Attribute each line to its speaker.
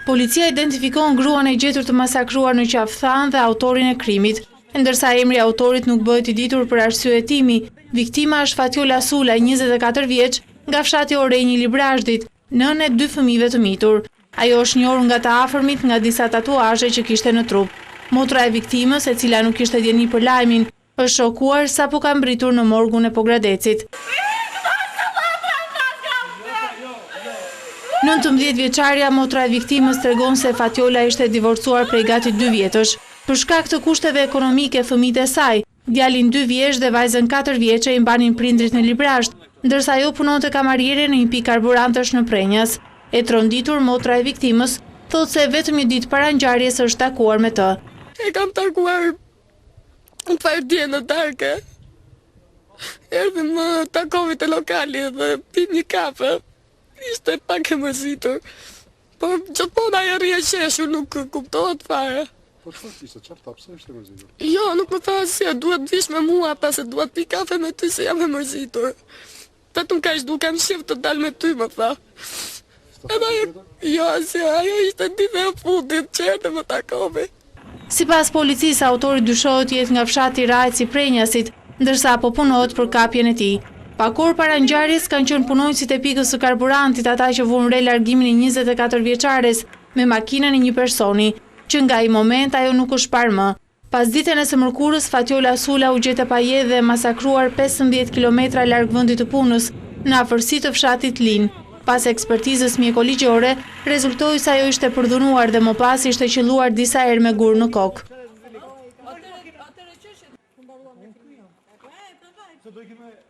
Speaker 1: Policia identifikon gruan e gjetur të masakruar në Qafthan dhe autorin e krimit, ndërsa emri i autorit nuk bëhet i ditur për arsye hetimi. Viktima është Fatjola Sulaj, 24 vjeç, nga fshati Orenj i Librazhdit, nënë e 2 fëmijëve të mitur. Ajo është njohur nga të afërmit nga disa tatuazhe që kishte në trup. Motra e viktimës, e cila nuk kishte dieni për lajmin, është shokuar sapo ka mbritur në morgun e Pogradecit. 19 vjeçaria, motra e viktimës, tregon se Fatjola ishte divorcuar prej gati 2 vjetësh. Për shkak të kushteve ekonomike, fëmijët e saj, djalin 2 vjeç dhe vajzën 4 vjeçe, i mbanin prindrit në Librazhd, ndërsa ajo punonte kamariere në një pikë karburantesh në Prenjas. E tronditur, motra e viktimës thot se vetëm një ditë para ngjarjes është takuar me të.
Speaker 2: E kam takuar në pardje në darke. Erdhi më takovi te lokali dhe pi një kafe. Ishte pak e mërzitur. Por gjithmonë ajo rrie qeshur, nuk kuptohet fare.
Speaker 3: Po çfarë ishte? Çfarë pse ishte mërzitur?
Speaker 2: Jo, nuk më tha se duhet vish me mua, pasi duhet pi kafe me ty se jam e mërzitur. Vetëm kaq dukem shif të dal me ty, më tha. Edhe jo, ajo ishte ditë e fundit që erdhi më takovi.
Speaker 1: Sipas policisë, autori dyshohet jetë nga fshati Rajci i Prenjasit, ndërsa po punohet për kapjen e tij. Pak orë para ngjarjes kanë qenë punonjësit e pikës së karburantit, ata që vuan re largimin e 24 vjeçares me makinën e një personi, që nga ai moment ajo nuk është parë më. Pas ditën e së mërkurës, Fatjola Sulaj u gjet e pajedhë dhe masakruar 15 kilometra larg vendit të punës, në afërsi të fshatit Lin. Pas ekspertizës mjekoligjore, rezultoi se ajo ishte përdhunuar dhe më pas ishte qelluar disa herë me gur në kokë.